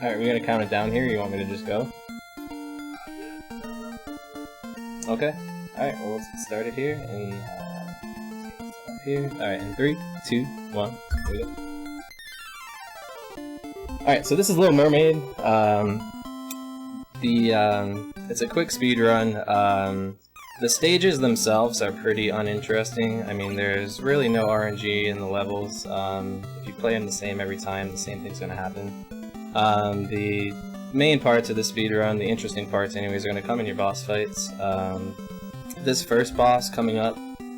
Alright, we're gonna count it down here, you want me to just go? Okay. Alright, well let's get started here, and here. Alright, in 3, 2, 1, here we go. Alright, so this is Little Mermaid. It's a quick speed run. The stages themselves are pretty uninteresting. I mean, there's really no RNG in the levels. If you play them the same every time, the same thing's gonna happen. The main parts of the speedrun, the interesting parts anyways, are going to come in your boss fights. This first boss coming up,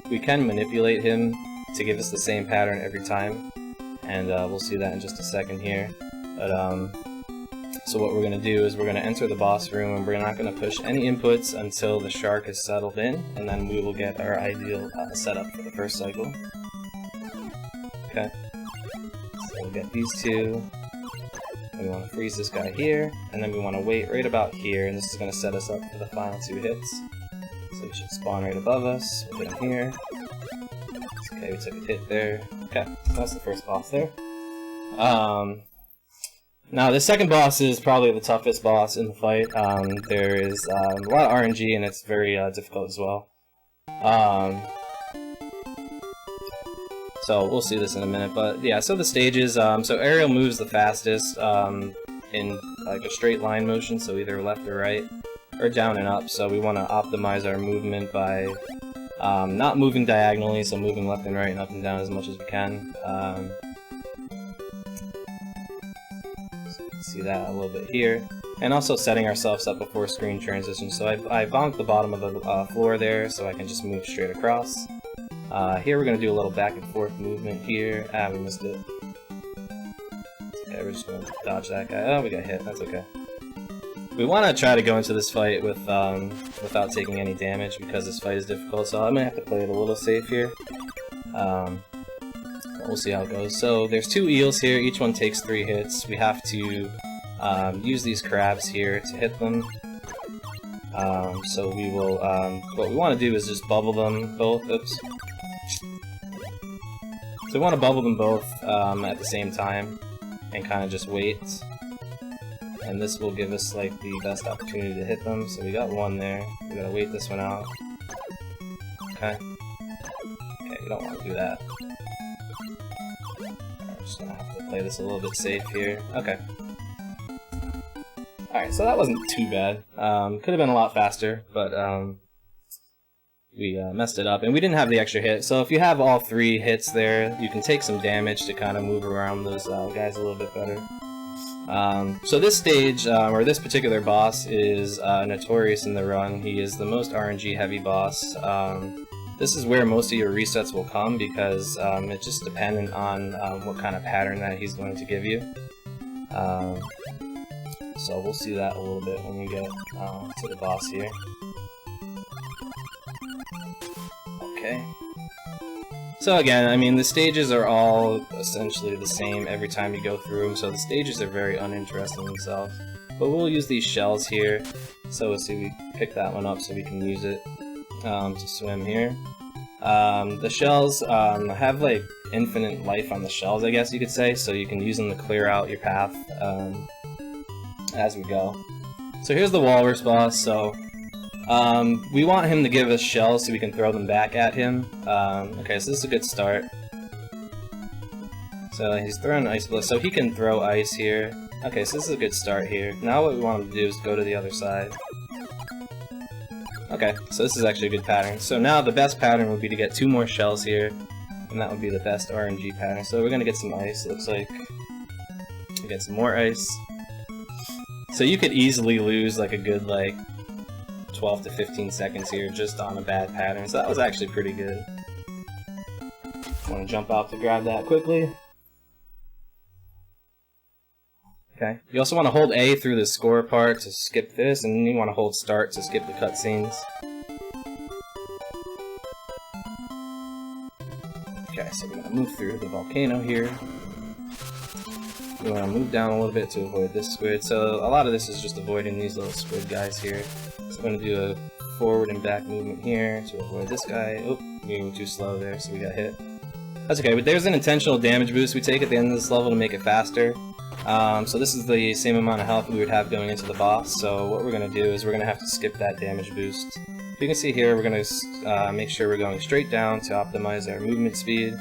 we can manipulate him to give us the same pattern every time, and we'll see that in just a second here. But so what we're going to do is we're going to enter the boss room, and we're not going to push any inputs until the shark is settled in, and then we will get our ideal setup for the first cycle. Okay, so we'll get these two. We want to freeze this guy here, and then we want to wait right about here, and this is going to set us up for the final 2 hits. So we should spawn right above us, we'll hit him here. Okay, we took a hit there. Okay, that's the first boss there. Now the second boss is probably the toughest boss in the fight. There is a lot of RNG, and it's very difficult as well. So we'll see this in a minute, but yeah, so the stages, so aerial moves the fastest in like a straight line motion, so either left or right, or down and up, so we want to optimize our movement by not moving diagonally, so moving left and right and up and down as much as we can. So you can see that a little bit here. And also setting ourselves up before screen transition, so I bonked the bottom of the floor there so I can just move straight across. Here we're going to do a little back and forth movement here. Ah, we missed it. Okay, we're just going to dodge that guy. Oh, we got hit. That's okay. We want to try to go into this fight with without taking any damage because this fight is difficult, so I'm going to have to play it a little safe here. We'll see how it goes. So there's 2 eels here. Each one takes 3 hits. We have to use these crabs here to hit them. So we will, what we want to do is just bubble them both. Oops. So we want to bubble them both at the same time and kind of just wait. And this will give us like the best opportunity to hit them. So we got one there. We gotta wait this one out. Okay. Okay, we don't want to do that. I'm just gonna have to play this a little bit safe here. Okay. Alright, so that wasn't too bad. Could have been a lot faster, but we messed it up, and we didn't have the extra hit. So if you have all 3 hits there, you can take some damage to kind of move around those guys a little bit better. So this stage, or this particular boss, is notorious in the run. He is the most RNG heavy boss. This is where most of your resets will come because it's just dependent on what kind of pattern that he's going to give you. So we'll see that a little bit when we get to the boss here. Okay. So again, I mean, the stages are all essentially the same every time you go through them, so the stages are very uninteresting themselves. But we'll use these shells here, so we'll see, we pick that one up so we can use it to swim here. The shells have like infinite life on the shells, I guess you could say, so you can use them to clear out your path as we go. So here's the walrus boss. So we want him to give us shells so we can throw them back at him. Okay, so this is a good start. So he's throwing ice bullets, so he can throw ice here. Okay, so this is a good start here. Now what we want him to do is go to the other side. Okay, so this is actually a good pattern. So now the best pattern would be to get 2 more shells here, and that would be the best RNG pattern. So we're gonna get some ice, it looks like. We get some more ice. So you could easily lose like a good like 12 to 15 seconds here just on a bad pattern, so that was actually pretty good. Want to jump out to grab that quickly. Okay. You also want to hold A through the score part to skip this, and then you want to hold start to skip the cutscenes. Okay, so we're going to move through the volcano here. We want to move down a little bit to avoid this squid. So a lot of this is just avoiding these little squid guys here. So I'm going to do a forward and back movement here to avoid this guy. Oh, we were too slow there, so we got hit. That's okay, but there's an intentional damage boost we take at the end of this level to make it faster. So this is the same amount of health we would have going into the boss, so what we're going to do is we're going to have to skip that damage boost. You can see here we're going to make sure we're going straight down to optimize our movement speed.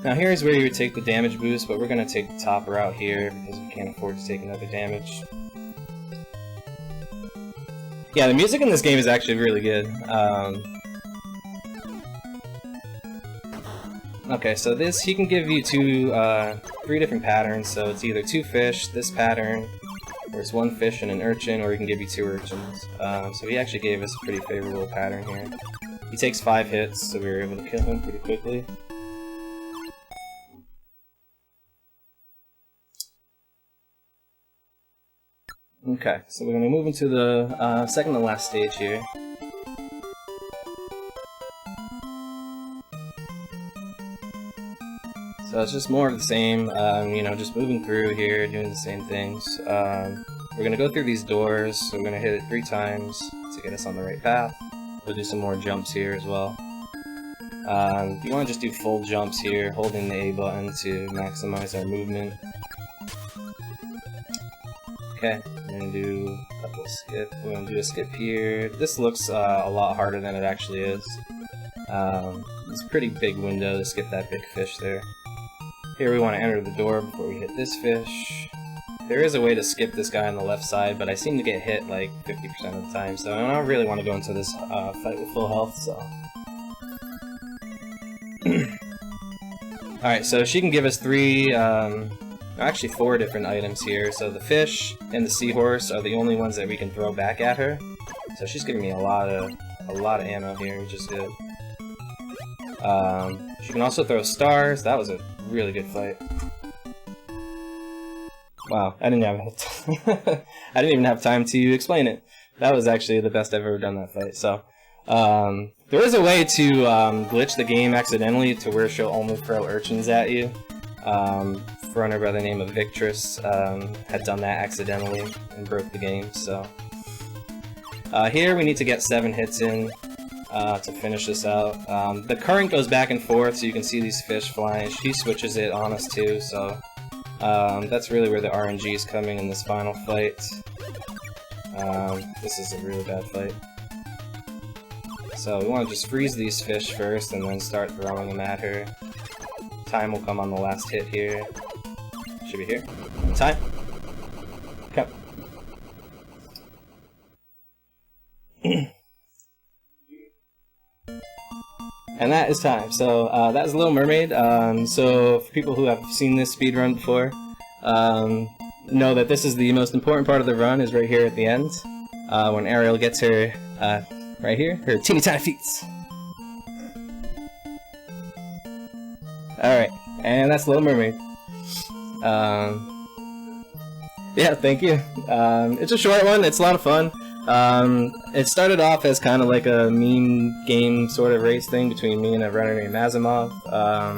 Now here's where you would take the damage boost, but we're going to take the top route here because we can't afford to take another damage. Yeah, the music in this game is actually really good. Okay, so this, he can give you three different patterns, so it's either 2 fish, this pattern, or it's 1 fish and an urchin, or he can give you 2 urchins. So he actually gave us a pretty favorable pattern here. He takes 5 hits, so we were able to kill him pretty quickly. Okay, so we're going to move into the second to last stage here. So it's just more of the same, you know, just moving through here, doing the same things. We're going to go through these doors, so we're going to hit it 3 times to get us on the right path. We'll do some more jumps here as well. You want to just do full jumps here, holding the A button to maximize our movement. Okay, we're going to do a couple of skip. We're going to do a skip here. This looks a lot harder than it actually is. It's a pretty big window to skip that big fish there. Here we want to enter the door before we hit this fish. There is a way to skip this guy on the left side, but I seem to get hit like 50% of the time, so I don't really want to go into this fight with full health, so... Alright, so she can give us 4 different items here. So the fish and the seahorse are the only ones that we can throw back at her. So she's giving me a lot of ammo here, which is good. She can also throw stars. That was a really good fight. Wow, I didn't even have time to explain it. That was actually the best I've ever done that fight. So there is a way to glitch the game accidentally to where she'll only throw urchins at you. Runner by the name of Victress had done that accidentally and broke the game. So here we need to get 7 hits in to finish this out. The current goes back and forth, so you can see these fish flying. She switches it on us too, so that's really where the RNG is coming in this final fight. This is a really bad fight. So we want to just freeze these fish first and then start throwing them at her. Time will come on the last hit here. Should be here. Time. Okay. And that is time. So that is Little Mermaid. So for people who have seen this speedrun before, know that this is the most important part of the run, is right here at the end. When Ariel gets her, right here, her teeny tiny feet. Alright, and that's Little Mermaid. Yeah, thank you. It's a short one, it's a lot of fun. It started off as kind of like a meme game sort of race thing between me and a runner named Asimov.